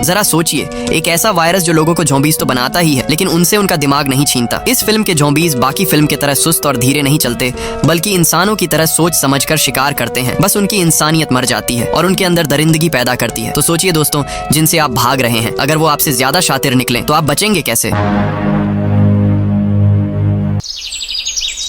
जरा सोचिए, एक ऐसा वायरस जो लोगों को ज़ॉम्बीज़ तो बनाता ही है, लेकिन उनसे उनका दिमाग नहीं छीनता। इस फिल्म के ज़ॉम्बीज़ बाकी फिल्म की तरह सुस्त और धीरे नहीं चलते, बल्कि इंसानों की तरह सोच समझकर शिकार करते हैं। बस उनकी इंसानियत मर जाती है और उनके अंदर दरिंदगी पैदा करती है। तो सोचिए दोस्तों, जिनसे आप भाग रहे हैं, अगर वो आपसे ज्यादा शातिर निकलें तो आप बचेंगे कैसे?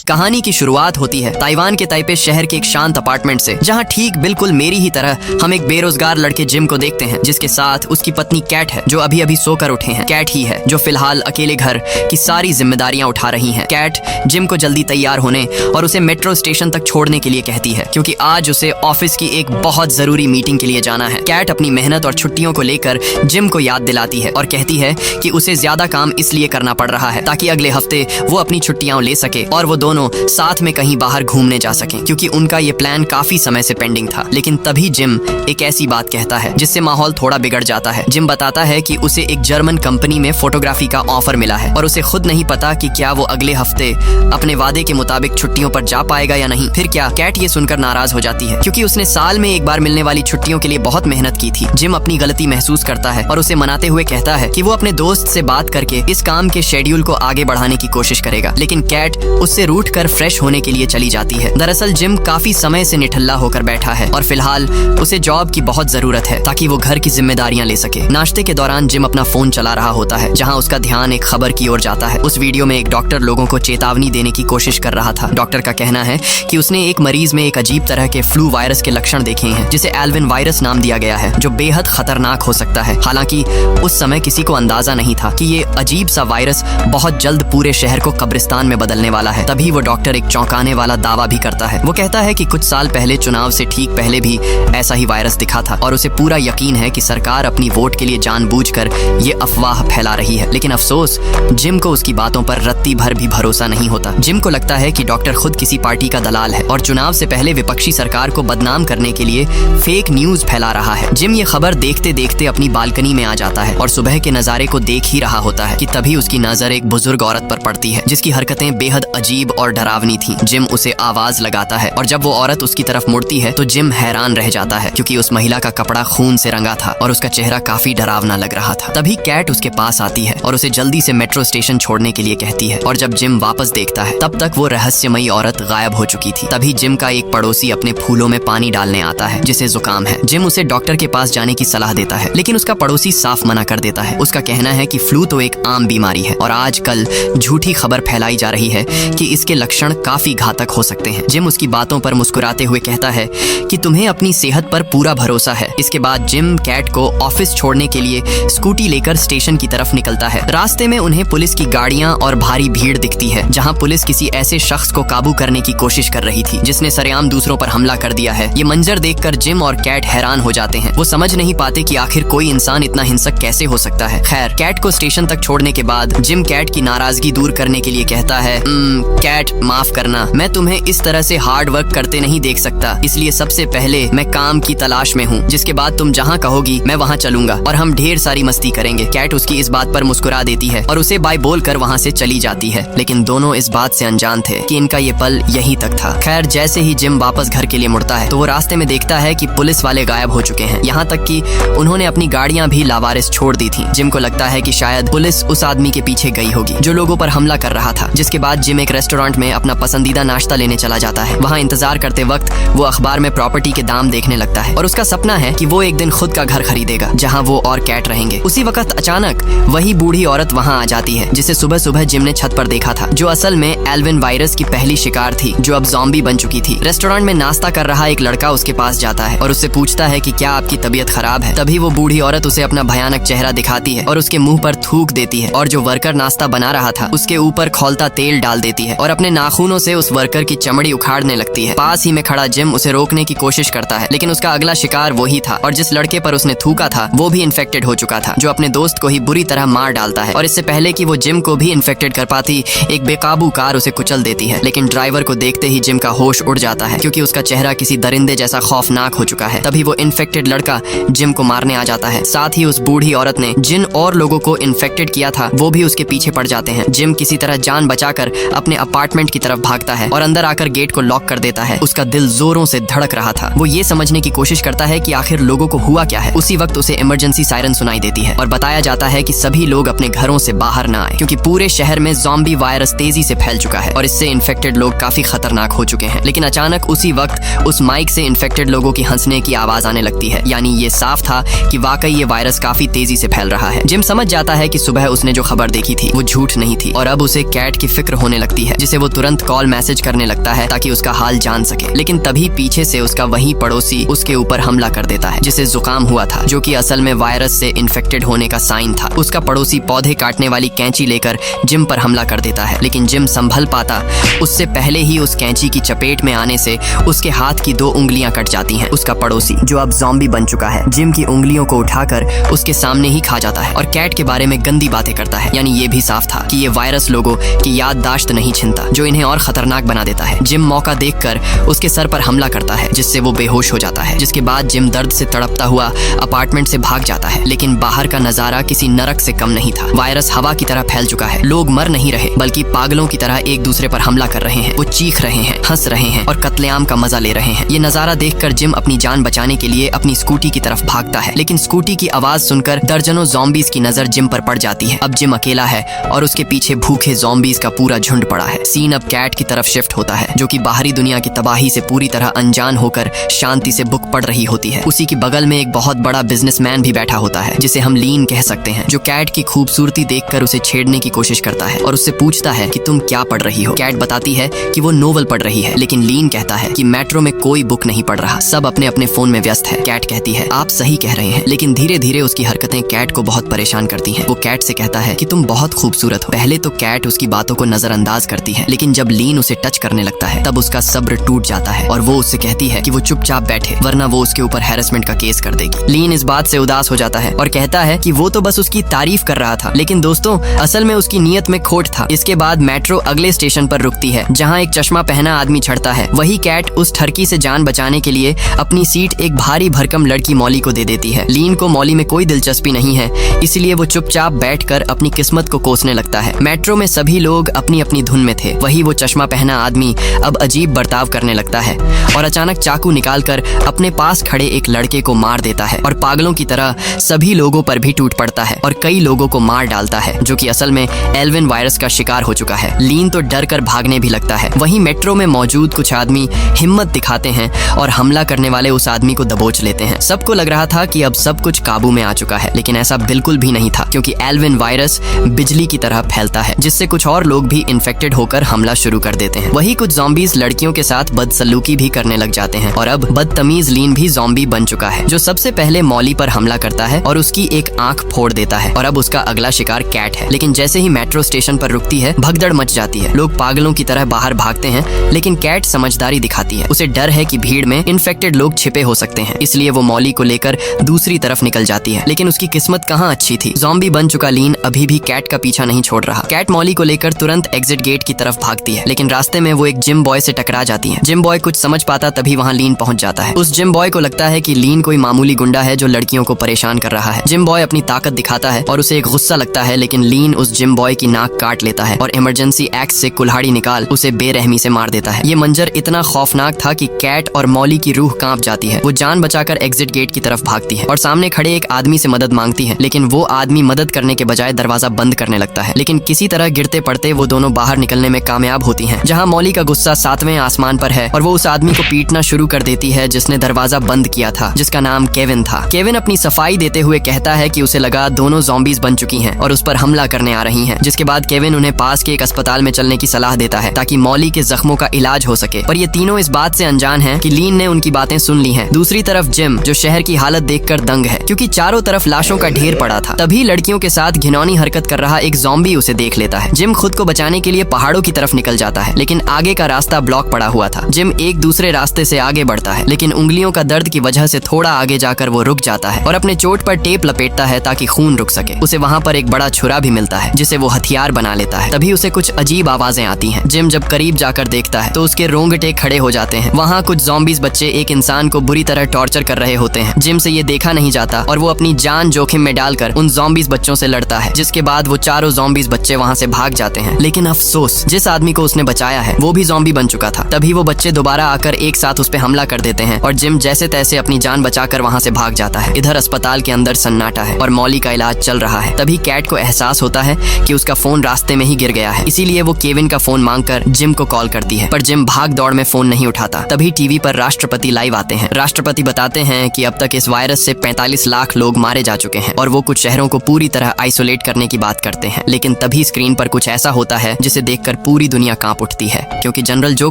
कहानी की शुरुआत होती है ताइवान के ताइपे शहर के एक शांत अपार्टमेंट से, जहां ठीक बिल्कुल मेरी ही तरह हम एक बेरोजगार लड़के जिम को देखते हैं, जिसके साथ उसकी पत्नी कैट है, जो अभी अभी सोकर उठे हैं। कैट ही है जो फिलहाल अकेले घर की सारी जिम्मेदारियां उठा रही हैं। कैट जिम को जल्दी तैयार होने और उसे मेट्रो स्टेशन तक छोड़ने के लिए कहती है, क्योंकि आज उसे ऑफिस की एक बहुत जरूरी मीटिंग के लिए जाना है। कैट अपनी मेहनत और छुट्टियों को लेकर जिम को याद दिलाती है और कहती है कि उसे ज्यादा काम इसलिए करना पड़ रहा है ताकि अगले हफ्ते वो अपनी छुट्टियां ले सके और वो दोनों साथ में कहीं बाहर घूमने जा सकें, क्योंकि उनका ये प्लान काफी समय से पेंडिंग था। लेकिन तभी जिम एक ऐसी बात कहता है जिससे माहौल थोड़ा बिगड़ जाता है। जिम बताता है कि उसे एक जर्मन कंपनी में फोटोग्राफी का ऑफर मिला है और उसे खुद नहीं पता कि क्या वो अगले हफ्ते अपने वादे के मुताबिक छुट्टियों पर जा पाएगा या नहीं। फिर क्या? कैट ये सुनकर नाराज हो जाती है, क्योंकि उसने साल में एक बार मिलने वाली छुट्टियों के लिए बहुत मेहनत की थी। जिम अपनी गलती महसूस करता है और उसे मनाते हुए कहता है कि वो अपने दोस्त से बात करके इस काम के शेड्यूल को आगे बढ़ाने की कोशिश करेगा। लेकिन कैट उससे रूठ कर फ्रेश होने के लिए चली जाती है। दरअसल जिम काफी समय से निठल्ला होकर बैठा है और फिलहाल उसे जॉब की बहुत जरूरत है ताकि वो घर की जिम्मेदारियां ले सके। नाश्ते के दौरान जिम अपना फोन चला रहा होता है, जहां उसका ध्यान एक खबर की ओर जाता है। उस वीडियो में एक डॉक्टर लोगों को चेतावनी देने की कोशिश कर रहा था। डॉक्टर का कहना है कि उसने एक मरीज में एक अजीब तरह के फ्लू वायरस के लक्षण देखे हैं, जिसे एल्विन वायरस नाम दिया गया है, जो बेहद खतरनाक हो सकता है। हालांकि उस समय किसी को अंदाजा नहीं था कि ये अजीब सा वायरस बहुत जल्द पूरे शहर को कब्रिस्तान में बदलने वाला है। तभी वो डॉक्टर एक चौंकाने वाला दावा भी करता है। वो कहता है कि कुछ साल पहले चुनाव से ठीक पहले भी ऐसा ही वायरस दिखा था और उसे पूरा यकीन है कि सरकार अपनी वोट के लिए जानबूझकर ये अफवाह फैला रही है। लेकिन अफसोस, जिम को उसकी बातों पर रत्ती भर भी भरोसा नहीं होता। जिम को लगता है कि डॉक्टर खुद किसी पार्टी का दलाल है और चुनाव से पहले विपक्षी सरकार को बदनाम करने के लिए फेक न्यूज फैला रहा है। जिम ये खबर देखते देखते अपनी बालकनी में आ जाता है और सुबह के नजारे को देख ही रहा होता है कि तभी उसकी नजर एक बुजुर्ग औरत पर पड़ती है, जिसकी हरकतें बेहद अजीब और डरावनी थी। जिम उसे आवाज लगाता है और जब वो औरत उसकी तरफ मुड़ती है तो जिम हैरान रह जाता है, क्योंकि उस महिला का कपड़ा खून से रंगा था और उसका चेहरा काफी डरावना लग रहा था। तभी कैट उसके पास आती है और उसे जल्दी से मेट्रो स्टेशन छोड़ने के लिए कहती है और जब जिम वापस देखता है तब तक वो रहस्यमयी औरत गायब हो चुकी थी। तभी जिम का एक पड़ोसी अपने फूलों में पानी डालने आता है, जिसे जुकाम है। जिम उसे डॉक्टर के पास जाने की सलाह देता है, लेकिन उसका पड़ोसी साफ मना कर देता है। उसका कहना है कि फ्लू तो एक आम बीमारी है और आजकल झूठी खबर फैलाई जा रही है कि इसके लक्षण काफी घातक हो सकते हैं। जिम उसकी बातों पर मुस्कुराते हुए कहता है कि तुम्हें अपनी सेहत पर पूरा भरोसा है। इसके बाद जिम कैट को ऑफिस छोड़ने के लिए स्कूटी लेकर स्टेशन की तरफ निकलता है। रास्ते में उन्हें पुलिस की गाड़ियां और भारी भीड़ दिखती है, जहां पुलिस किसी ऐसे शख्स को काबू करने की कोशिश कर रही थी जिसने सरेआम दूसरों पर हमला कर दिया है। ये मंजर देखकर जिम और कैट हैरान हो जाते हैं। वो समझ नहीं पाते कि आखिर कोई इंसान इतना हिंसक कैसे हो सकता है। खैर, कैट को स्टेशन तक छोड़ने के बाद जिम कैट की नाराजगी दूर करने के लिए कहता है, कैट माफ करना, मैं तुम्हें इस तरह से हार्ड वर्क करते नहीं देख सकता, इसलिए सबसे पहले मैं काम की तलाश में हूँ। जिसके बाद तुम जहाँ कहोगी मैं वहाँ चलूंगा और हम ढेर सारी मस्ती करेंगे। कैट उसकी इस बात पर मुस्कुरा देती है और उसे बाय बोलकर वहाँ से चली जाती है। लेकिन दोनों इस बात से अनजान थे कि इनका ये पल यहीं तक था। खैर, जैसे ही जिम वापस घर के लिए मुड़ता है तो वो रास्ते में देखता है कि पुलिस वाले गायब हो चुके हैं, यहाँ तक कि उन्होंने अपनी गाड़ियां भी लावारिस छोड़ दी थी। जिम को लगता है कि शायद पुलिस उस आदमी के पीछे गई होगी जो लोगों पर हमला कर रहा था। जिसके बाद जिम एक रेस्टोरेंट में अपना पसंदीदा नाश्ता लेने चला जाता है। वहाँ इंतजार करते वक्त वो अखबार में प्रॉपर्टी के दाम देखने लगता है और उसका सपना है कि वो एक दिन खुद का घर खरीदेगा जहाँ वो और कैट रहेंगे। उसी वक्त अचानक वही बूढ़ी औरत वहाँ आ जाती है जिसे सुबह सुबह जिम ने छत पर देखा था, जो असल में एल्विन वायरस की पहली शिकार थी, जो अब ज़ॉम्बी बन चुकी थी। रेस्टोरेंट में नाश्ता कर रहा एक लड़का उसके पास जाता है और उससे पूछता है कि क्या आपकी तबीयत खराब है। तभी वो बूढ़ी औरत उसे अपना भयानक चेहरा दिखाती है और उसके मुंह पर थूक देती है और जो वर्कर नाश्ता बना रहा था उसके ऊपर खौलता तेल डाल देती है और अपने नाखूनों से उस वर्कर की चमड़ी उखाड़ने लगती है। पास ही में खड़ा जिम उसे रोकने की कोशिश करता है, लेकिन उसका अगला शिकार वही था और जिस लड़के पर उसने थूका था वो भी इन्फेक्टेड हो चुका था, जो अपने दोस्त को ही बुरी तरह मार डालता है। और इससे पहले कि वो जिम को भी इन्फेक्टेड कर पाती, एक बेकाबू कार उसे कुचल देती है। लेकिन ड्राइवर को देखते ही जिम का होश उड़ जाता है, क्योंकि उसका चेहरा किसी दरिंदे जैसा खौफनाक हो चुका है। तभी वो इन्फेक्टेड लड़का जिम को मारने आ जाता है। साथ ही उस बूढ़ी औरत ने जिन और लोगों को इन्फेक्टेड किया था वो भी उसके पीछे पड़ जाते हैं। जिम किसी तरह जान बचाकर अपने अपार्टमेंट अपार्टमेंट की तरफ भागता है और अंदर आकर गेट को लॉक कर देता है। उसका दिल जोरों से धड़क रहा था। वो ये समझने की कोशिश करता है कि आखिर लोगों को हुआ क्या है। उसी वक्त उसे इमरजेंसी सायरन सुनाई देती है और बताया जाता है कि सभी लोग अपने घरों से बाहर ना आए, क्योंकि पूरे शहर में ज़ॉम्बी वायरस तेजी से फैल चुका है और इससे इन्फेक्टेड लोग काफी खतरनाक हो चुके हैं। लेकिन अचानक उसी वक्त उस माइक से इन्फेक्टेड लोगों की हंसने की आवाज आने लगती है, यानी ये साफ था कि वाकई ये वायरस काफी तेजी से फैल रहा है। जिम समझ जाता है कि सुबह उसने जो खबर देखी थी वो झूठ नहीं थी और अब उसे कैट की फिक्र होने लगती है, जिसे वो तुरंत कॉल मैसेज करने लगता है ताकि उसका हाल जान सके। लेकिन तभी पीछे से उसका वही पड़ोसी उसके ऊपर हमला कर देता है, जिसे जुकाम हुआ था, जो कि असल में वायरस से इन्फेक्टेड होने का साइन था। उसका पड़ोसी पौधे काटने वाली कैंची लेकर जिम पर हमला कर देता है, लेकिन जिम संभल पाता उससे पहले ही उस कैंची की चपेट में आने से उसके हाथ की 2 उंगलियां कट जाती हैं। उसका पड़ोसी, जो अब ज़ॉम्बी बन चुका है, जिम की उंगलियों को उठाकर उसके सामने ही खा जाता है और कैट के बारे में गंदी बातें करता है। यानी ये भी साफ था कि ये वायरस लोगों की याददाश्त नहीं छीनता, जो इन्हें और खतरनाक बना देता है। जिम मौका देखकर उसके सर पर हमला करता है, जिससे वो बेहोश हो जाता है। जिसके बाद जिम दर्द से तड़पता हुआ अपार्टमेंट से भाग जाता है, लेकिन बाहर का नजारा किसी नरक से कम नहीं था। वायरस हवा की तरह फैल चुका है। लोग मर नहीं रहे, बल्कि पागलों की तरह एक दूसरे पर हमला कर रहे हैं। वो चीख रहे हैं, हंस रहे हैं और कत्लेआम का मजा ले रहे हैं। ये नजारा देखकर जिम अपनी जान बचाने के लिए अपनी स्कूटी की तरफ भागता है, लेकिन स्कूटी की आवाज सुनकर दर्जनों ज़ॉम्बीज की नजर जिम पर पड़ जाती है। अब जिम अकेला है और उसके पीछे भूखे ज़ॉम्बीज का पूरा झुंड पड़ा है। सीन अब कैट की तरफ शिफ्ट होता है, जो कि बाहरी दुनिया की तबाही से पूरी तरह अनजान होकर शांति से बुक पढ़ रही होती है। उसी के बगल में एक बहुत बड़ा बिजनेसमैन भी बैठा होता है, जिसे हम लीन कह सकते हैं, जो कैट की खूबसूरती देखकर उसे छेड़ने की कोशिश करता है और उससे पूछता है कि तुम क्या पढ़ रही हो। कैट बताती है कि वो नोवेल पढ़ रही है, लेकिन लीन कहता है कि मेट्रो में कोई बुक नहीं पढ़ रहा, सब अपने अपने फोन में व्यस्त है। कैट कहती है आप सही कह रहे हैं, लेकिन धीरे धीरे उसकी हरकतें कैट को बहुत परेशान करती हैं। वो कैट से कहता है कि तुम बहुत खूबसूरत हो। पहले तो कैट उसकी बातों को नजरअंदाज करती है, लेकिन जब लीन उसे टच करने लगता है तब उसका सब्र टूट जाता है और वो उससे कहती है कि वो चुपचाप बैठे, वरना वो उसके ऊपर हैरेसमेंट का केस कर देगी। लीन इस बात से उदास हो जाता है और कहता है कि वो तो बस उसकी तारीफ कर रहा था, लेकिन दोस्तों असल में उसकी नीयत में खोट था। इसके बाद मेट्रो अगले स्टेशन पर रुकती है, जहाँ एक चश्मा पहना आदमी चढ़ता है। वही कैट उस ठरकी से जान बचाने के लिए अपनी सीट एक भारी भरकम लड़की मॉली को दे देती है। लीन को मॉली में कोई दिलचस्पी नहीं है, इसलिए वो चुपचाप बैठकर अपनी किस्मत को कोसने लगता है। मेट्रो में सभी लोग अपनी अपनी धुन में थे। वही वो चश्मा पहना आदमी अब अजीब बर्ताव करने लगता है और अचानक चाकू निकालकर अपने पास खड़े एक लड़के को मार देता है और पागलों की तरह सभी लोगों पर भी टूट पड़ता है और कई लोगों को मार डालता है, जो कि असल में एल्विन वायरस का शिकार हो चुका है। लीन तो डर कर भागने भी लगता है। वहीं मेट्रो में मौजूद कुछ आदमी हिम्मत दिखाते हैं और हमला करने वाले उस आदमी को दबोच लेते हैं। सबको लग रहा था कि अब सब कुछ काबू में आ चुका है, लेकिन ऐसा बिल्कुल भी नहीं था, क्योंकि एल्विन वायरस बिजली की तरह फैलता है, जिससे कुछ और लोग भी इन्फेक्टेड होकर हमला शुरू कर देते हैं। वही कुछ ज़ॉम्बीज लड़कियों के साथ बदसलूकी भी करने लग जाते हैं और अब बदतमीज लीन भी ज़ॉम्बी बन चुका है, जो सबसे पहले मॉली पर हमला करता है और उसकी एक आंख फोड़ देता है। और अब उसका अगला शिकार कैट है। लेकिन जैसे ही मेट्रो स्टेशन पर रुकती है, भगदड़ मच जाती है। लोग पागलों की तरह बाहर भागते हैं, लेकिन कैट समझदारी दिखाती है। उसे डर है कि भीड़ में इन्फेक्टेड लोग छिपे हो सकते हैं, इसलिए वो मॉली को लेकर दूसरी तरफ निकल जाती है। लेकिन उसकी किस्मत कहाँ अच्छी थी। ज़ॉम्बी बन चुका लीन अभी भी कैट का पीछा नहीं छोड़ रहा। कैट मॉली को लेकर तुरंत एग्जिट गेट की तरफ भागती है, लेकिन रास्ते में वो एक जिम बॉय से टकरा जाती है। जिम बॉय कुछ समझ पाता तभी वहाँ लीन पहुंच जाता है। उस जिम बॉय को लगता है कि लीन कोई मामूली गुंडा है जो लड़कियों को परेशान कर रहा है। जिम बॉय अपनी ताकत दिखाता है और उसे एक गुस्सा लगता है, लेकिन लीन उस जिम बॉय की नाक काट लेता है और इमरजेंसी एक्स से कुल्हाड़ी निकाल उसे बेरहमी से मार देता है। ये मंजर इतना खौफनाक था कि कैट और मॉली की रूह कांप जाती है। वो जान बचाकर एग्जिट गेट की तरफ भागती है और सामने खड़े एक आदमी से मदद मांगती है, लेकिन वो आदमी मदद करने के बजाय दरवाजा बंद करने लगता है। लेकिन किसी तरह गिरते पड़ते वो दोनों बाहर निकलने में कामयाब होती हैं। जहां मॉली का गुस्सा 7वें आसमान पर है और वो उस आदमी को पीटना शुरू कर देती है जिसने दरवाजा बंद किया था, जिसका नाम केविन था। केविन अपनी सफाई देते हुए कहता है कि उसे लगा दोनों ज़ॉम्बीज बन चुकी हैं और उस पर हमला करने आ रही हैं, जिसके बाद केविन उन्हें पास के एक अस्पताल में चलने की सलाह देता है ताकि मॉली के जख्मों का इलाज हो सके। पर ये तीनों इस बात से अनजान हैं कि लीन ने उनकी बातें सुन ली हैं। दूसरी तरफ जिम, जो शहर की हालत देखकर दंग है, क्योंकि चारों तरफ लाशों का ढेर पड़ा था। तभी लड़कियों के साथ घिनौनी हरकत कर रहा एक ज़ॉम्बी उसे देख लेता है। जिम खुद को बचाने के लिए पहाड़ों की तरफ निकल जाता है, लेकिन आगे का रास्ता ब्लॉक पड़ा हुआ था। जिम एक दूसरे रास्ते से आगे बढ़ता है, लेकिन उंगलियों का दर्द की वजह से थोड़ा आगे जाकर वो रुक जाता है और अपने चोट पर टेप लपेटता है ताकि खून रुक सके। उसे वहाँ पर एक बड़ा छुरा भी मिलता है, जिसे वो हथियार बना लेता है। तभी उसे कुछ अजीब आवाजें आती हैं। जिम जब करीब जाकर देखता है तो उसके रोंगटे खड़े हो जाते हैं। वहाँ कुछ ज़ॉम्बीज बच्चे एक इंसान को बुरी तरह टॉर्चर कर रहे होते हैं। जिम से ये देखा नहीं जाता और वो अपनी जान जोखिम में डालकर उन ज़ॉम्बीज बच्चों से लड़ता है, जिसके बाद वो चारों ज़ॉम्बीज बच्चे वहाँ से भाग जाते हैं। लेकिन अफसोस, जिस आदमी को उसने बचाया है वो भी ज़ॉम्बी बन चुका था। तभी वो बच्चे दोबारा आकर एक साथ उस पे हमला कर देते हैं और जिम जैसे तैसे अपनी जान बचाकर वहाँ से भाग जाता है। इधर अस्पताल के अंदर सन्नाटा है और मॉली का इलाज चल रहा है। तभी कैट को एहसास होता है कि उसका फोन रास्ते में ही गिर गया है, इसीलिए वो केविन का फोन मांगकर जिम को कॉल करती है, पर जिम भाग दौड़ में फोन नहीं उठाता। तभी टीवी पर राष्ट्रपति लाइव आते हैं। राष्ट्रपति बताते हैं कि अब तक इस वायरस से 45 लाख लोग मारे जा चुके हैं और वो कुछ शहरों को पूरी तरह आइसोलेट करने की बात करते हैं। लेकिन तभी स्क्रीन पर कुछ ऐसा होता है जिसे देखकर पूरी दुनिया कांप उठती है, क्योंकि जनरल जो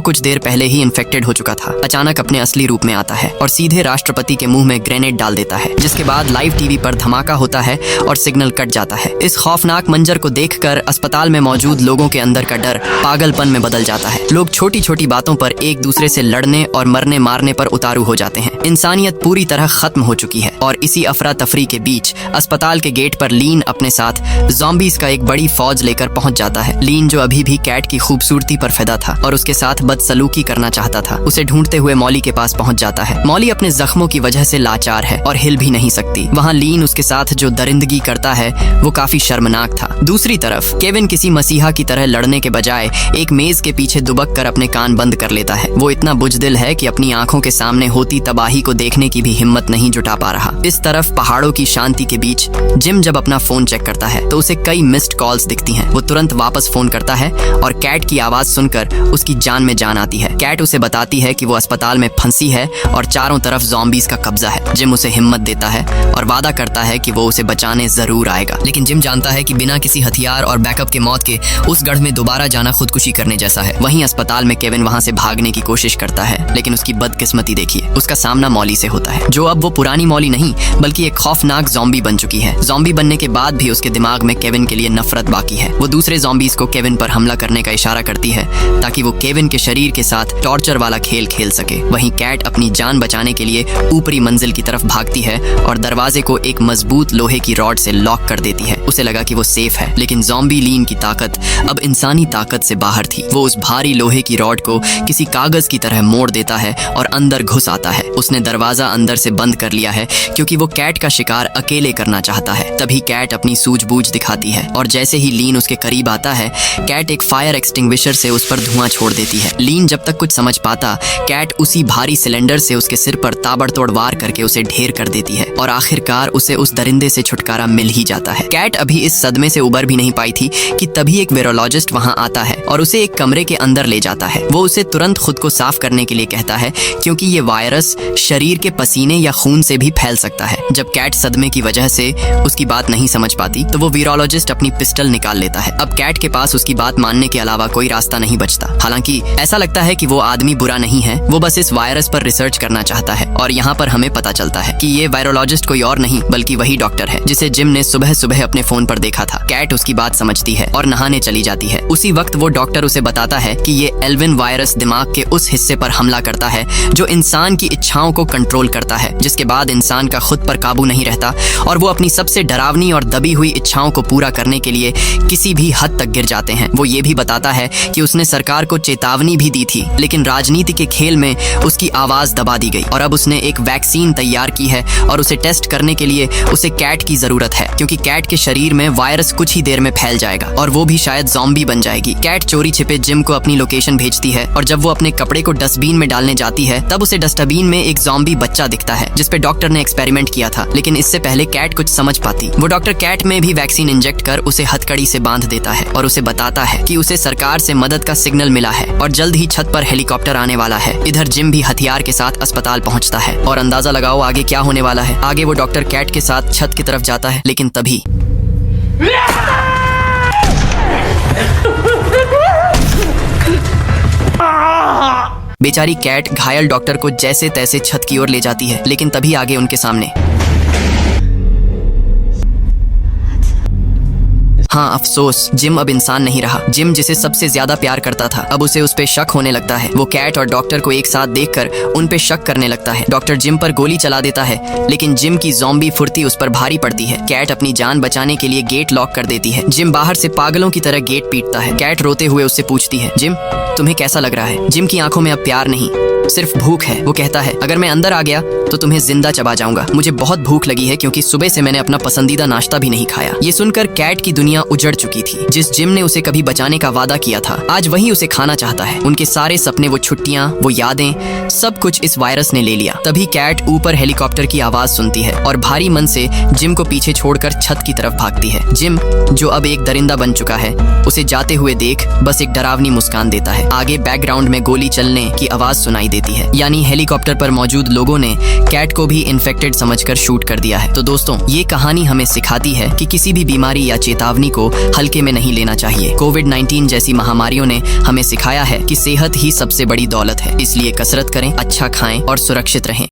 कुछ देर पहले ही इन्फेक्टेड हो चुका था अचानक अपने असली रूप में आता है और सीधे राष्ट्रपति के मुंह में ग्रेनेड डाल देता है, जिसके बाद लाइव टीवी पर धमाका होता है और सिग्नल कट जाता है। इस खौफनाक मंजर को देखकर अस्पताल में मौजूद लोगों के अंदर का डर पागलपन में बदल जाता है। लोग छोटी छोटी बातों पर एक दूसरे से लड़ने और मरने मारने पर उतारू हो जाते हैं। इंसानियत पूरी तरह खत्म हो चुकी है और इसी अफरा तफरी के बीच अस्पताल के गेट पर लीन अपने साथ ज़ॉम्बीज़ का एक बड़ी फौज लेकर पहुंच जाता है। लीन जो अभी भी कैट की खूबसूरती पर फिदा था और उसके साथ बदसलूकी करना चाहता था, उसे ढूंढते हुए मॉली के पास पहुंच जाता है। मॉली अपने जख्मों की वजह से लाचार है और हिल भी नहीं सकती। वहाँ लीन उसके साथ जो दरिंदगी करता है वो काफी शर्मनाक था। दूसरी तरफ केविन किसी मसीहा की तरह लड़ने के बजाय एक मेज के पीछे दुबक कर अपने कान बंद कर लेता है। वो इतना बुजदिल है कि अपनी आंखों के सामने होती तबाही को देखने की भी हिम्मत नहीं जुटा पा रहा। इस तरफ पहाड़ों की शांति के बीच जिम जब अपना फोन चेक करता है तो उसे कई मिस्ड कॉल्स दिखती हैं। वो तुरंत वापस फोन करता है और कैट की आवाज सुनकर उसकी जान में जान आती है। कैट उसे बताती है कि वो अस्पताल में फंसी है और चारों तरफ ज़ॉम्बीज़ का कब्जा है। जिम उसे हिम्मत देता है और वादा करता है कि वो उसे बचाने जरूर आएगा। लेकिन जिम जानता है कि बिना किसी हथियार और बैकअप के मौत के उस गढ़ में दोबारा जाना खुदकुशी करने जैसा है। वहीं अस्पताल में केविन वहां से भागने की कोशिश करता है, लेकिन उसकी बदकिस्मती देखिए, उसका सामना मॉली से होता है, जो अब वो पुरानी मॉली नहीं बल्कि एक खौफनाक ज़ॉम्बी बन चुकी है। ज़ॉम्बी बनने के बाद भी उसके दिमाग में केविन के लिए नफरत बाकी है। वो दूसरे ज़ॉम्बीज़ को केविन पर हमला करने का इशारा करती है ताकि वो केविन के शरीर के साथ टॉर्चर वाला खेल खेल सके। वहीं कैट अपनी जान बचाने के लिए ऊपरी मंजिल की तरफ भागती है और दरवाजे को एक मजबूत लोहे की रॉड से लॉक कर देती है। उसे लगा कि वो सेफ है, लेकिन ज़ॉम्बी लीन की ताकत अब इंसानी ताकत से बाहर थी। वो उस भारी लोहे की रॉड को किसी कागज की तरह मोड़ देता है और अंदर घुस आता है। उसने दरवाजा अंदर से बंद कर लिया है क्योंकि वो कैट का शिकार अकेले करना चाहता है। तभी कैट अपनी सूझबूझ दिखाती है और जैसे ही लीन उसके करीब आता है, कैट एक फायर एक्सटिंग्विशर से उस पर धुआं छोड़ देती है। लीन जब तक कुछ समझ पाता, कैट उसी भारी सिलेंडर से उसके सिर पर ताबड़तोड़ वार करके उसे ढेर कर देती है और आखिरकार उसे उस दरिंदे से छुटकारा मिल ही जाता है। कैट अभी इस सदमे से उबर भी नहीं पाई थी कि तभी एक वेरोलॉजिस्ट वहां आता है और उसे एक कमरे के अंदर ले जाता है। वो उसे तुरंत खुद को साफ करने के लिए कहता है क्योंकि ये वायरस शरीर के पसीने या खून से भी फैल सकता है। जब कैट सदमे की वजह से उसकी बात नहीं समझ पाती तो वो वीरोलॉजिस्ट अपनी पिस्टल निकाल लेता है। अब कैट के पास उसकी बात मानने के अलावा कोई रास्ता नहीं बचता। हालांकि ऐसा लगता है कि वो आदमी बुरा नहीं है, वो बस इस वायरस पर रिसर्च करना चाहता है। और यहाँ पर हमें पता चलता है कि ये वायरोलॉजिस्ट कोई और नहीं बल्कि वही डॉक्टर है जिसे जिम ने सुबह सुबह अपने फोन पर देखा था। कैट उसकी बात समझती है और नहाने चली जाती है। उसी वक्त वो डॉक्टर उसे बताता है कि ये एल्विन वायरस दिमाग के उस हिस्से पर हमला करता है जो इंसान की इच्छाओं को कंट्रोल करता है, जिसके बाद इंसान का खुद पर काबू नहीं रहता और वो अपनी सबसे डरावनी और दबी हुई इच्छाओं को पूरा करने के लिए किसी भी हद तक गिर जाते हैं। वो ये भी बताता है कि उसने सरकार को चेतावनी भी दी थी, लेकिन राजनीति के खेल में उसकी आवाज दबा दी गई और अब उसने एक वैक्सीन तैयार की है और उसे टेस्ट करने के लिए उसे कैट की जरूरत है, क्योंकि कैट के शरीर में वायरस कुछ ही देर में फैल जाएगा और वो भी शायद ज़ॉम्बी बन जाएगी। कैट चोरी छिपे जिम को अपनी लोकेशन भेजती है और जब वो अपने कपड़े को डस्टबिन में डालने जाती है तब उसे डस्टबिन में एक ज़ॉम्बी बच्चा दिखता है जिसपे डॉक्टर ने एक्सपेरिमेंट किया था। लेकिन इससे पहले कैट कुछ समझ पाती, वो डॉक्टर कैट में भी वैक्सीन इंजेक्ट कर उसे हथकड़ी से बांध देता है और उसे बताता है कि उसे सरकार से मदद का सिग्नल मिला है और जल्द ही छत पर हेलीकॉप्टर आने वाला है। इधर जिम भी हथियार के साथ अस्पताल पहुंचता है और अंदाजा लगाओ आगे क्या होने वाला है। आगे वो डॉक्टर कैट के साथ छत की तरफ जाता है, लेकिन तभी बेचारी कैट घायल डॉक्टर को जैसे तैसे छत की ओर ले जाती है, लेकिन तभी आगे उनके सामने हाँ, अफसोस, जिम अब इंसान नहीं रहा। जिम जिसे सबसे ज्यादा प्यार करता था अब उसे उस पे शक होने लगता है। वो कैट और डॉक्टर को एक साथ देखकर उन पे शक करने लगता है। डॉक्टर जिम पर गोली चला देता है, लेकिन जिम की ज़ॉम्बी फुर्ती उस पर भारी पड़ती है। कैट अपनी जान बचाने के लिए गेट लॉक कर देती है। जिम बाहर से पागलों की तरह गेट पीटता है। कैट रोते हुए उससे पूछती है, जिम तुम्हें कैसा लग रहा है? जिम की आंखों में अब प्यार नहीं, सिर्फ भूख है। वो कहता है, अगर मैं अंदर आ गया तो तुम्हें जिंदा चबा जाऊंगा। मुझे बहुत भूख लगी है क्योंकि सुबह से मैंने अपना पसंदीदा नाश्ता भी नहीं खाया। ये सुनकर कैट की दुनिया उजड़ चुकी थी। जिस जिम ने उसे कभी बचाने का वादा किया था, आज वही उसे खाना चाहता है। उनके सारे सपने, वो छुट्टियां, वो यादें, सब कुछ इस वायरस ने ले लिया। तभी कैट ऊपर हेलीकॉप्टर की आवाज सुनती है और भारी मन से जिम को पीछे छोड़कर छत की तरफ भागती है। जिम, जो अब एक दरिंदा बन चुका है, उसे जाते हुए देख बस एक डरावनी मुस्कान देता है। आगे बैकग्राउंड में गोली चलने की आवाज सुनाई देती है, यानी हेलीकॉप्टर पर मौजूद लोगों ने कैट को भी इन्फेक्टेड समझकर शूट कर दिया है। तो दोस्तों, ये कहानी हमें सिखाती है कि किसी भी बीमारी या चेतावनी को हल्के में नहीं लेना चाहिए। कोविड-19 जैसी महामारियों ने हमें सिखाया है कि सेहत ही सबसे बड़ी दौलत है। इसलिए कसरत करें, अच्छा खाएं और सुरक्षित रहें।